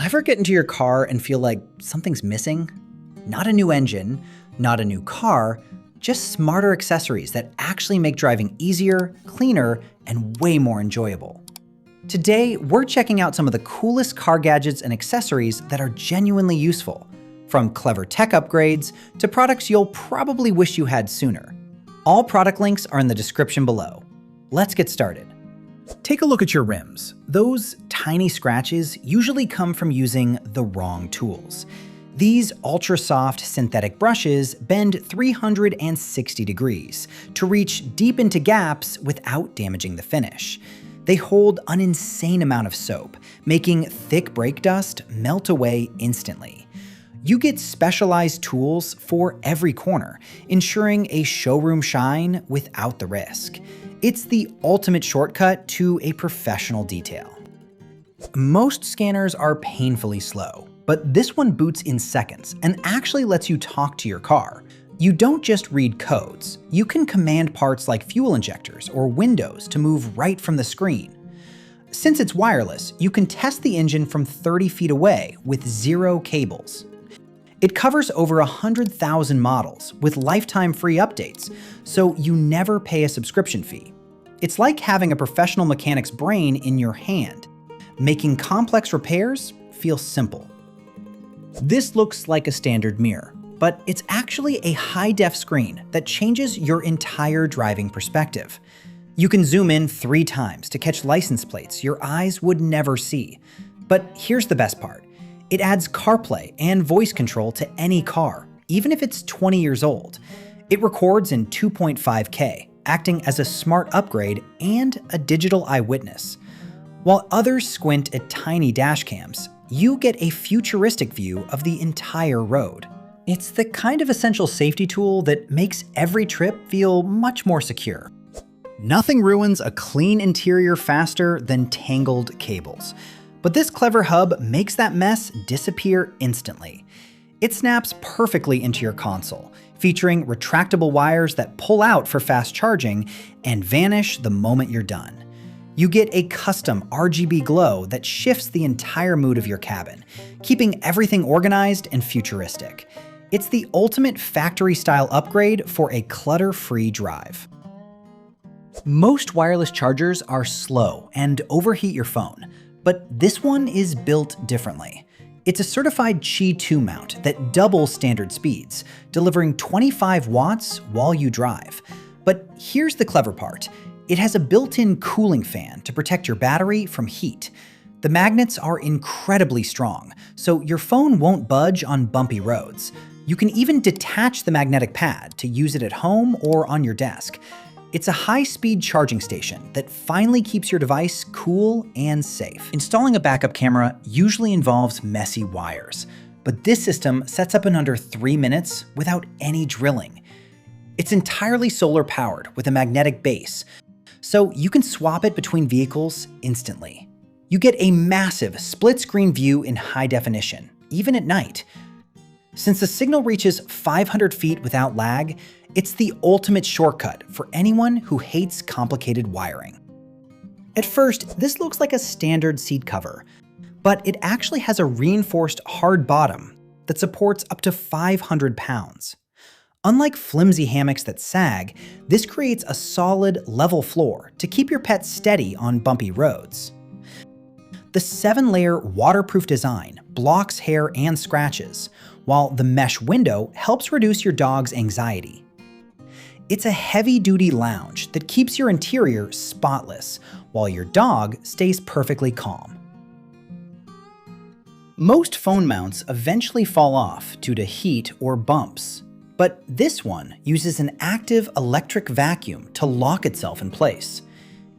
Ever get into your car and feel like something's missing? Not a new engine, not a new car, just smarter accessories that actually make driving easier, cleaner, and way more enjoyable. Today, we're checking out some of the coolest car gadgets and accessories that are genuinely useful, from clever tech upgrades to products you'll probably wish you had sooner. All product links are in the description below. Let's get started. Take a look at your rims. Those tiny scratches usually come from using the wrong tools. These ultra-soft synthetic brushes bend 360 degrees to reach deep into gaps without damaging the finish. They hold an insane amount of soap, making thick brake dust melt away instantly. You get specialized tools for every corner, ensuring a showroom shine without the risk. It's the ultimate shortcut to a professional detail. Most scanners are painfully slow, but this one boots in seconds and actually lets you talk to your car. You don't just read codes, you can command parts like fuel injectors or windows to move right from the screen. Since it's wireless, you can test the engine from 30 feet away with 0 cables. It covers over 100,000 models with lifetime free updates, so you never pay a subscription fee. It's like having a professional mechanic's brain in your hand, making complex repairs feel simple. This looks like a standard mirror, but it's actually a high-def screen that changes your entire driving perspective. You can zoom in 3 times to catch license plates your eyes would never see. But here's the best part. It adds CarPlay and voice control to any car, even if it's 20 years old. It records in 2.5K, acting as a smart upgrade and a digital eyewitness. While others squint at tiny dash cams, you get a futuristic view of the entire road. It's the kind of essential safety tool that makes every trip feel much more secure. Nothing ruins a clean interior faster than tangled cables. But this clever hub makes that mess disappear instantly. It snaps perfectly into your console, featuring retractable wires that pull out for fast charging and vanish the moment you're done. You get a custom RGB glow that shifts the entire mood of your cabin, keeping everything organized and futuristic. It's the ultimate factory-style upgrade for a clutter-free drive. Most wireless chargers are slow and overheat your phone, but this one is built differently. It's a certified Qi 2 mount that doubles standard speeds, delivering 25 watts while you drive. But here's the clever part. It has a built-in cooling fan to protect your battery from heat. The magnets are incredibly strong, so your phone won't budge on bumpy roads. You can even detach the magnetic pad to use it at home or on your desk. It's a high-speed charging station that finally keeps your device cool and safe. Installing a backup camera usually involves messy wires, but this system sets up in under 3 minutes without any drilling. It's entirely solar-powered with a magnetic base, so you can swap it between vehicles instantly. You get a massive split-screen view in high definition, even at night. Since the signal reaches 500 feet without lag, it's the ultimate shortcut for anyone who hates complicated wiring. At first, this looks like a standard seat cover, but it actually has a reinforced hard bottom that supports up to 500 pounds. Unlike flimsy hammocks that sag, this creates a solid, level floor to keep your pet steady on bumpy roads. The 7-layer waterproof design blocks hair and scratches, while the mesh window helps reduce your dog's anxiety. It's a heavy-duty lounge that keeps your interior spotless, while your dog stays perfectly calm. Most phone mounts eventually fall off due to heat or bumps, but this one uses an active electric vacuum to lock itself in place.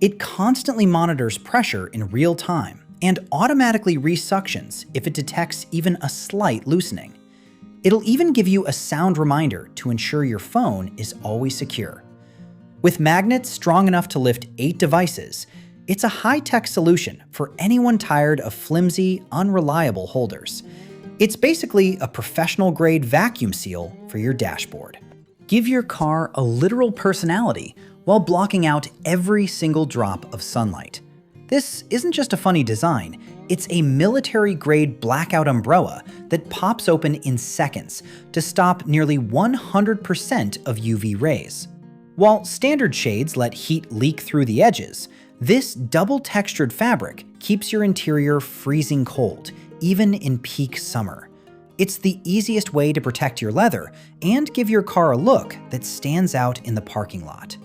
It constantly monitors pressure in real time and automatically resuctions if it detects even a slight loosening. It'll even give you a sound reminder to ensure your phone is always secure. With magnets strong enough to lift 8 devices, it's a high-tech solution for anyone tired of flimsy, unreliable holders. It's basically a professional-grade vacuum seal for your dashboard. Give your car a literal personality while blocking out every single drop of sunlight. This isn't just a funny design, It's a military-grade blackout umbrella that pops open in seconds to stop nearly 100% of UV rays. While standard shades let heat leak through the edges, this double-textured fabric keeps your interior freezing cold, even in peak summer. It's the easiest way to protect your leather and give your car a look that stands out in the parking lot.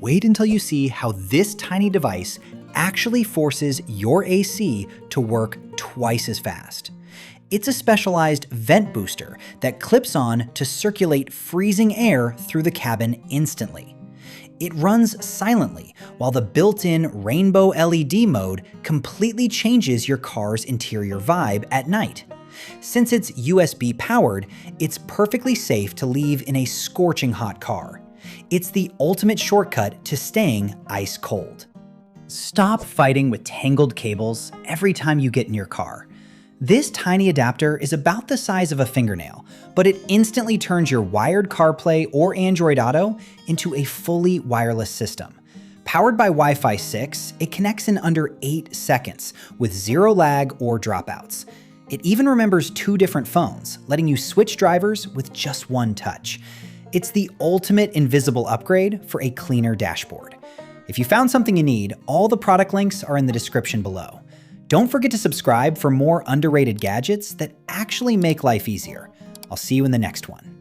Wait until you see how this tiny device actually forces your AC to work twice as fast. It's a specialized vent booster that clips on to circulate freezing air through the cabin instantly. It runs silently, while the built-in rainbow LED mode completely changes your car's interior vibe at night. Since it's USB powered, it's perfectly safe to leave in a scorching hot car. It's the ultimate shortcut to staying ice cold. Stop fighting with tangled cables every time you get in your car. This tiny adapter is about the size of a fingernail, but it instantly turns your wired CarPlay or Android Auto into a fully wireless system. Powered by Wi-Fi 6, it connects in under 8 seconds with zero lag or dropouts. It even remembers 2 different phones, letting you switch drivers with just one touch. It's the ultimate invisible upgrade for a cleaner dashboard. If you found something you need, all the product links are in the description below. Don't forget to subscribe for more underrated gadgets that actually make life easier. I'll see you in the next one.